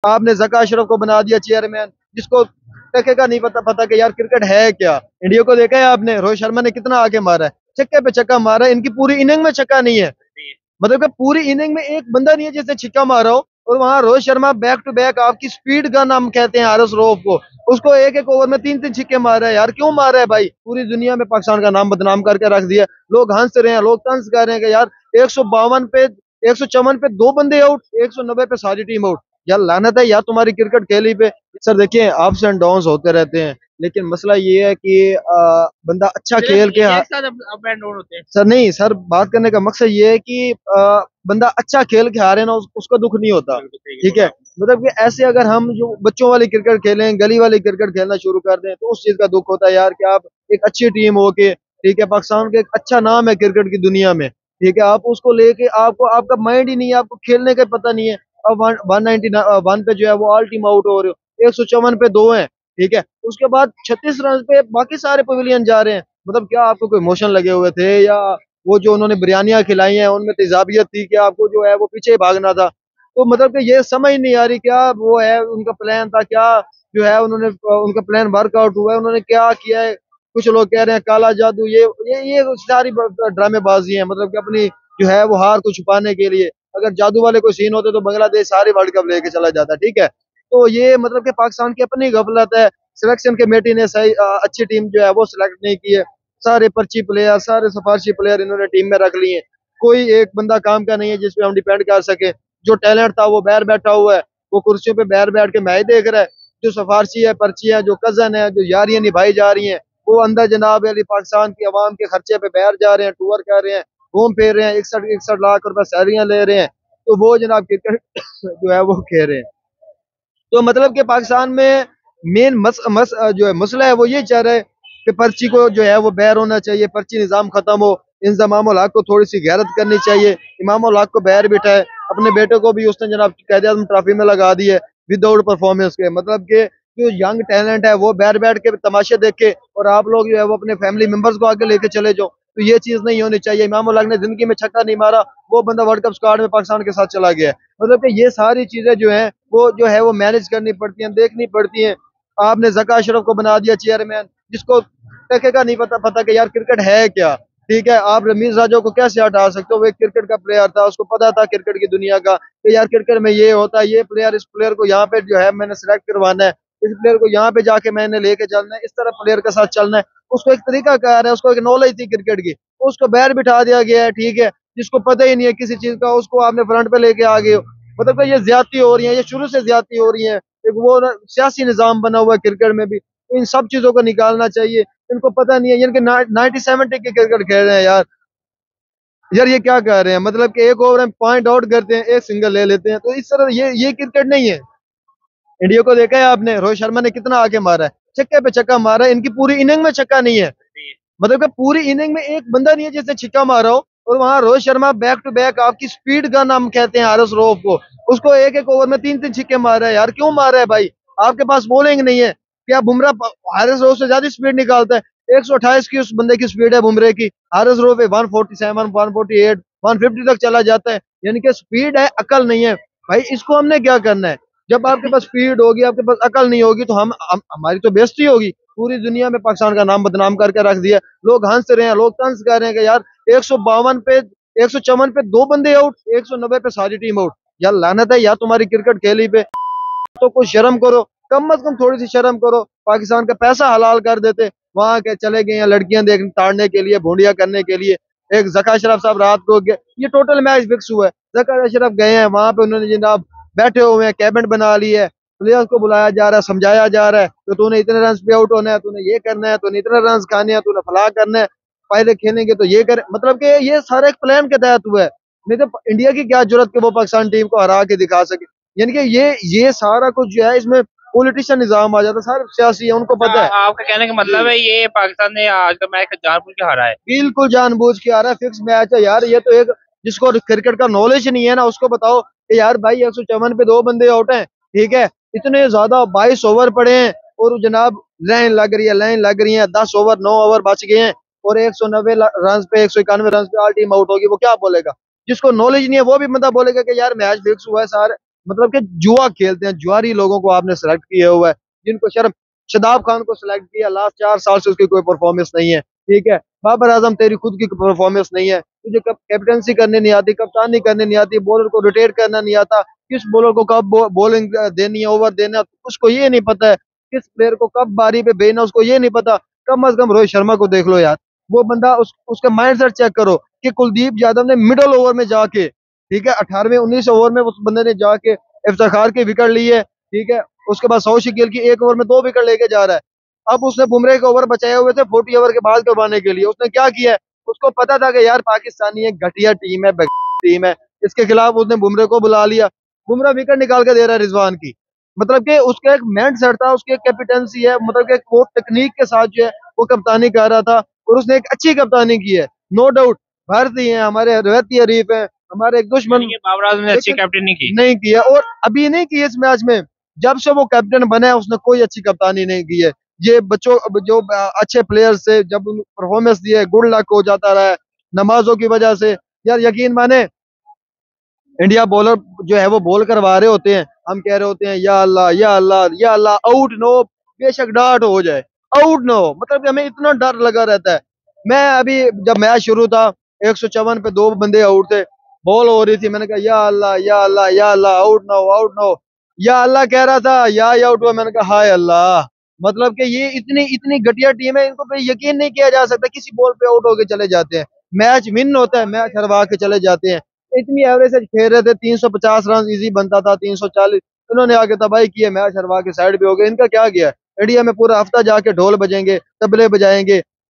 आपने जका अशरफ को बना दिया चेयरमैन, जिसको टके का नहीं पता कि यार क्रिकेट है क्या। इंडिया को देखा है आपने, रोहित शर्मा ने कितना आगे मारा है, छक्के पे छक्का मारा है, इनकी पूरी इनिंग में छक्का नहीं है। मतलब कि पूरी इनिंग में एक बंदा नहीं है जिसने छिक्का मारा हो। और वहां Rohit Sharma back to back, आपकी स्पीड गन हम कहते हैं आरएस रऊफ को, उसको एक एक ओवर में तीन तीन छिक्के मारा है। यार क्यों मारा है भाई, पूरी दुनिया में पाकिस्तान का नाम बदनाम करके रख दिया। लोग हंस रहे हैं, लोग तंज कर रहे हैं कि यार 152 पे, 154 पे दो बंदे आउट, 190 पे सारी टीम आउट। यार लानत है यार तुम्हारी क्रिकेट खेली पे। सर देखिए, अप्स एंड डाउन्स होते रहते हैं, लेकिन मसला ये है कि बंदा अच्छा खेल के अप एंड डाउन होते हैं। सर नहीं सर, बात करने का मकसद ये है कि बंदा अच्छा खेल के हारे ना, उसको दुख नहीं होता। ठीक है, मतलब कि ऐसे अगर हम जो बच्चों वाली क्रिकेट खेलें, गली वाली क्रिकेट खेलना शुरू कर दें, तो उस चीज का दुख होता है यार कि आप एक अच्छी टीम हो के, ठीक है, पाकिस्तान का एक अच्छा नाम है क्रिकेट की दुनिया में, ठीक है, आप उसको लेके आपको आपका माइंड ही नहीं है, आपको खेलने का पता नहीं है। अब 191 पे जो है वो ऑल टीम आउट हो रहे हो, 154 पे दो हैं, ठीक है, उसके बाद 36 रन पे बाकी सारे पवेलियन जा रहे हैं। मतलब क्या आपको कोई मोशन लगे हुए थे, या वो जो उन्होंने बिरयानियां खिलाई हैं उनमें तेजाबियत थी कि आपको जो है वो पीछे ही भागना था। तो मतलब कि ये समझ नहीं आ रही क्या वो है उनका प्लान था क्या, जो है उन्होंने उनका प्लान वर्कआउट हुआ है, उन्होंने क्या किया है। कुछ लोग कह रहे हैं काला जादू, ये सारी ड्रामेबाजी है, मतलब कि अपनी जो है वो हार को छुपाने के लिए। अगर जादू वाले कोई सीन होते तो बांग्लादेश सारी वर्ल्ड कप लेके चला जाता, ठीक है। तो ये मतलब कि पाकिस्तान की अपनी गफलत है, सिलेक्शन कमेटी ने सही अच्छी टीम जो है वो सिलेक्ट नहीं की है। सारे पर्ची प्लेयर, सारे सिफारशी प्लेयर इन्होंने टीम में रख लिए हैं। कोई एक बंदा काम का नहीं है जिसपे हम डिपेंड कर सके। जो टैलेंट था वो बाहर बैठा हुआ है, वो कुर्सियों पे बाहर बैठ के मैच देख रहा है। जो सिफारशी है, पर्ची है, जो कजन है, जो यारियां निभाई जा रही हैं, वो अंदर जनाब अली पाकिस्तान की आवाम के खर्चे पे बाहर जा रहे हैं, टूर कर रहे हैं, घूम फिर रहे हैं, 61-61 लाख रुपए सैलरियां ले रहे हैं। तो वो जनाब क्रिकेट जो है वो खेल रहे हैं। तो मतलब कि पाकिस्तान में मेन जो है मसला है वो ये चाह रहा है कि पर्ची को जो है वो बैर होना चाहिए, पर्ची निज़ाम खत्म हो। इंजमाम उल हक को थोड़ी सी गैरत करनी चाहिए, इमाम उल हक को बैर बिठाए। अपने बेटे को भी उसने जनाब कायदे आज़म ट्रॉफी में लगा दी है विदाउट परफॉर्मेंस के। मतलब कि जो यंग टैलेंट है वो बैठ बैठ के तमाशे देखे, और आप लोग जो है वो अपने फैमिली मेंबर्स को आगे लेके चले जाओ। तो ये चीज नहीं होनी चाहिए। इमाम उल हक ने जिंदगी में छक्का नहीं मारा, वो बंदा वर्ल्ड कप स्क्वाड में पाकिस्तान के साथ चला गया है। मतलब कि ये सारी चीजें जो है वो जो है वो मैनेज करनी पड़ती हैं, देखनी पड़ती हैं। आपने जका अशरफ को बना दिया चेयरमैन, जिसको टके का नहीं पता कि यार क्रिकेट है क्या। ठीक है, आप रमीज राजा को कैसे हटा सकते हो, वो एक क्रिकेट का प्लेयर था, उसको पता था क्रिकेट की दुनिया का कि यार क्रिकेट में ये होता है, ये प्लेयर, इस प्लेयर को यहाँ पे जो है मैंने सिलेक्ट करवाना है, इस प्लेयर को यहाँ पे जाके मैंने लेके चलना है, इस तरह प्लेयर के साथ चलना है। उसको एक तरीका कार है, उसको एक नॉलेज थी क्रिकेट की, उसको बैर बिठा दिया गया है, ठीक है, जिसको पता ही नहीं है किसी चीज का, उसको आपने फ्रंट पे लेके आ गए हो। मतलब कि ये ज्यादती हो रही है, ये शुरू से ज्यादती हो रही है। एक वो सियासी निजाम बना हुआ है क्रिकेट में भी, तो इन सब चीजों को निकालना चाहिए। इनको पता नहीं है, इनके 90-70 के क्रिकेट खेल रहे हैं यार। यार ये क्या कर रहे हैं, मतलब कि एक ओवर में पॉइंट आउट करते हैं, एक सिंगल ले लेते हैं, तो इस तरह ये क्रिकेट नहीं है। इंडिया को देखा है आपने, रोहित शर्मा ने कितना आगे मारा है, छक्के पे छक्का मारा है, इनकी पूरी इनिंग में छक्का नहीं है। मतलब कि पूरी इनिंग में एक बंदा नहीं है जिसने छिक्का मारा हो। और वहां Rohit Sharma back to back, आपकी स्पीड गन हम कहते हैं आरएस रऊफ को, उसको एक एक ओवर में तीन तीन छिक्के मारा है। यार क्यों मारा है भाई, आपके पास बॉलिंग नहीं है क्या। बुमराह हारिस रऊफ से ज्यादा स्पीड निकालता है, 128 की उस बंदे की स्पीड है बुमराह की, हारिस रऊफ 147, 148, 150 तक चला जाता है। यानी कि स्पीड है, अकल नहीं है भाई। इसको हमने क्या करना है, जब आपके पास स्पीड होगी, आपके पास अकल नहीं होगी, तो हमारी तो बेइज्जती होगी। पूरी दुनिया में पाकिस्तान का नाम बदनाम करके रख दिया। लोग हंस रहे हैं, लोग तंज कर रहे हैं कि यार 152 पे, 154 पे दो बंदे आउट, 190 पे सारी टीम आउट। यार लानत है यार तुम्हारी क्रिकेट खेली पे। तो कुछ शर्म करो, कम अज कम थोड़ी सी शर्म करो। पाकिस्तान का पैसा हलाल कर देते, वहां के चले गए हैं लड़कियां देख ताड़ने के लिए, भूडिया करने के लिए। एक जका अशरफ साहब रात को ये टोटल मैच फिक्स हुआ है, जका अशरफ गए हैं वहां पे, उन्होंने जनाब बैठे हुए हैं, कैबिनेट बना ली है, प्लेयर्स को बुलाया जा रहा है, समझाया जा रहा है तो तूने इतने रन पे आउट होना है, तूने ये करना है, तूने इतने रन खाने हैं, तूने फलाह करना है, पहले खेलेंगे तो ये कर। मतलब कि ये सारा एक प्लान के तहत हुआ है। नहीं तो इंडिया की क्या जरूरत कि वो पाकिस्तान टीम को हरा के दिखा सके। यानी कि ये सारा कुछ जो है इसमें पॉलिटिशियन निजाम आ जाता है, सारे सियासी है, उनको पता है। आपका कहने का मतलब है ये पाकिस्तान ने आज का मैच जानबूझ के हारा है। बिल्कुल जानबूझ के आ रहा है, फिक्स मैच है यार। ये तो एक जिसको क्रिकेट का नॉलेज नहीं है ना, उसको बताओ कि यार भाई 154 पे दो बंदे आउट हैं, ठीक है, इतने ज्यादा 22 ओवर पड़े हैं, और जनाब लाइन लग रही है, 10 ओवर 9 ओवर बच गए हैं, और 190 रन पे, 191 रन पे ऑल टीम आउट होगी, वो क्या बोलेगा। जिसको नॉलेज नहीं है वो भी बंदा बोलेगा कि यार मैच फिक्स हुआ है, सारे मतलब कि जुआ खेलते हैं, जुआरी लोगों को आपने सेलेक्ट किया हुआ है, जिनको शर्म। शदाब खान को सिलेक्ट किया, लास्ट 4 साल से उसकी कोई परफॉर्मेंस नहीं है, ठीक है। बाबर आजम तेरी खुद की परफॉर्मेंस नहीं है, तुझे कब कैप्टनसी करने नहीं आती, कप्तानी करने नहीं आती, बॉलर को रोटेट करना नहीं आता, किस बॉलर को कब बॉलिंग देनी है, ओवर देना है, उसको ये नहीं पता है, किस प्लेयर को कब बारी पे भेजना उसको ये नहीं पता। कम अज कम रोहित शर्मा को देख लो यार, वो बंदा उसका माइंडसेट चेक करो कि कुलदीप यादव ने मिडल ओवर में जाके, ठीक है, 18वें 19 ओवर में उस बंदे ने जाके इफ्तिखार की विकेट ली है, ठीक है। उसके बाद सौशिक गिल की 1 ओवर में 2 विकेट लेके जा रहा है। अब उसने बुमराह के ओवर बचाए हुए थे 40 ओवर के बाद करवाने के लिए, उसने क्या किया है, उसको पता था कि यार पाकिस्तानी एक घटिया टीम है, टीम है, इसके खिलाफ उसने बुमराह को बुला लिया। बुमराह विकेट निकाल के दे रहा है रिजवान की। मतलब कि उसका एक माइंड सेट था, उसकी एक कैपिटेंसी है, मतलब कि वो टेक्निक के साथ जो है वो कप्तानी कर रहा था, और उसने एक अच्छी कप्तानी की है, नो डाउट। भारतीय हैं, हमारे रवैती हरीफ हैं, हमारे एक दुश्मन, यानी कि बाबर आजम ने अच्छी लेकिन कैप्टन नहीं की। नहीं किया, और अभी नहीं की इस मैच में। जब से वो कैप्टन बना है उसने कोई अच्छी कप्तानी नहीं की है। ये बच्चों जो अच्छे प्लेयर्स से जब परफॉर्मेंस दिए, गुड लक हो जाता रहा है नमाजों की वजह से। यार यकीन माने, इंडिया बॉलर जो है वो बॉल करवा रहे होते हैं, हम कह रहे होते हैं या अल्लाह या अल्लाह या अल्लाह, आउट नो, बेशक डाट हो जाए, आउट नो, मतलब कि हमें इतना डर लगा रहता है। मैं अभी जब मैच शुरू था, 154 पे 2 बंदे आउट थे, बॉल हो रही थी, मैंने कहा या अल्लाह या अल्लाह या अल्लाह, आउट ना हो, आउट ना हो। या अल्लाह कह रहा था, या आउट हुआ, मैंने कहा हाय अल्लाह। मतलब कि ये इतनी इतनी घटिया टीम है, इनको पे यकीन नहीं किया जा सकता, किसी बॉल पे आउट होके चले जाते हैं, मैच विन होता है, मैच हरवा के चले जाते हैं। इतनी एवरेज से खेल रहे थे, 350 रन इजी बनता था, 340, इन्होंने आगे तबाही की है, मैच हरवा के साइड पे हो गए। इनका क्या गया, इंडिया में पूरा हफ्ता जाके ढोल बजेंगे, तबले बजाएंगे,